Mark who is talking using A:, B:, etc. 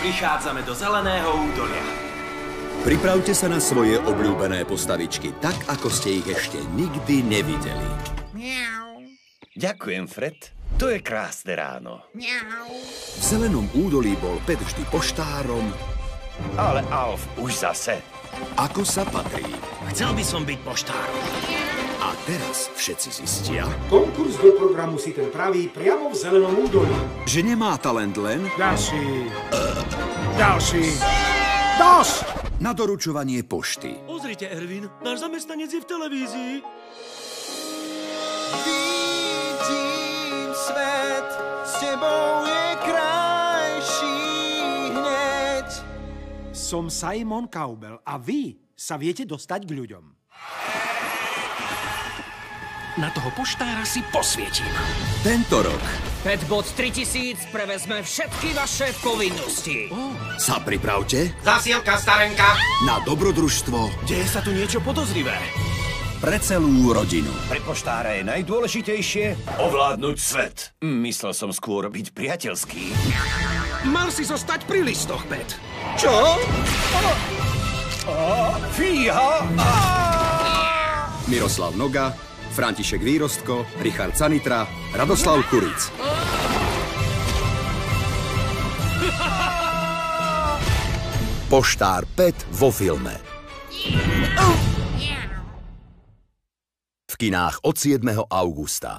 A: Vychádzame do zeleného údolia.
B: Pripravte sa na svoje obľúbené postavičky, tak ako ste ich ešte nikdy nevideli.
C: Ďakujem, Fred. To je krásne ráno.
B: V zelenom údolí bol Pet vždy poštárom.
C: Ale Alf už zase.
B: Ako sa patrí.
D: Chcel by som byť poštárom.
B: A teraz všetci zistia,
E: Konkurs do programu si ten praví priamo v zelenom údolí.
B: že nemá talent len
E: Ďalší. Dosť!
B: na doručovanie pošty.
D: Pozrite, Ervin, náš zamestnanec je v televízii.
F: Vidím svet, s tebou je krajší hneď.
E: Som Simon Cowbell a vy sa viete dostať k ľuďom.
D: Na toho poštára si posvietím.
B: Tento rok
G: Petbot 3000 prevezme všetky vaše povinnosti.
B: sa pripravte
A: Zasielka, starenka.
B: na dobrodružstvo
D: Deje sa tu niečo podozrivé.
B: pre celú rodinu.
C: Pre poštára je najdôležitejšie ovládnuť svet. Myslel som skôr byť priateľský.
D: Mal si zostať pri listoch, Pet.
C: Čo? Fíha!
B: Miroslav Noga, František Výrostko, Richard Sanitra, Radoslav Kuric. Poštár Pet vo filme. V kinách od 7. augusta.